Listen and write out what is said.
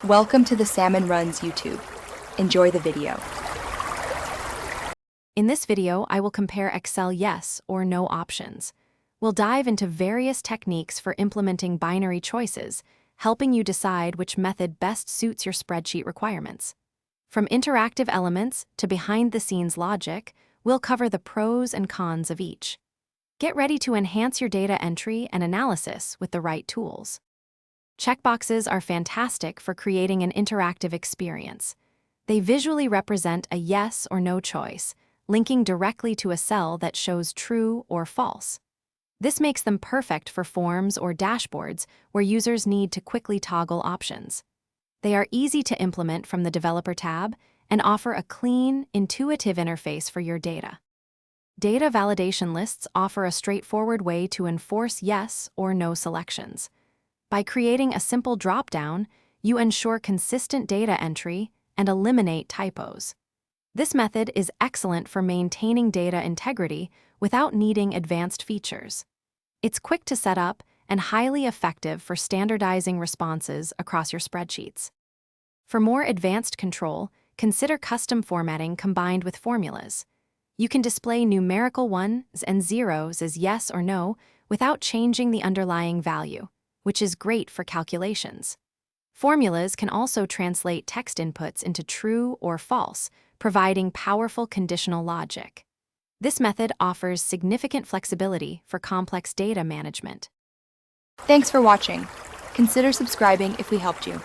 Welcome to the Salmon Runs YouTube. Enjoy the video. In this video, I will compare Excel yes or no options. We'll dive into various techniques for implementing binary choices, helping you decide which method best suits your spreadsheet requirements. From interactive elements to behind-the-scenes logic, we'll cover the pros and cons of each. Get ready to enhance your data entry and analysis with the right tools. Checkboxes are fantastic for creating an interactive experience. They visually represent a yes or no choice, linking directly to a cell that shows true or false. This makes them perfect for forms or dashboards where users need to quickly toggle options. They are easy to implement from the Developer tab and offer a clean, intuitive interface for your data. Data validation lists offer a straightforward way to enforce yes or no selections. By creating a simple dropdown, you ensure consistent data entry and eliminate typos. This method is excellent for maintaining data integrity without needing advanced features. It's quick to set up and highly effective for standardizing responses across your spreadsheets. For more advanced control, consider custom formatting combined with formulas. You can display numerical ones and zeros as yes or no without changing the underlying value, which is great for calculations. Formulas can also translate text inputs into true or false, providing powerful conditional logic. This method offers significant flexibility for complex data management. Thanks for watching. Consider subscribing if we helped you.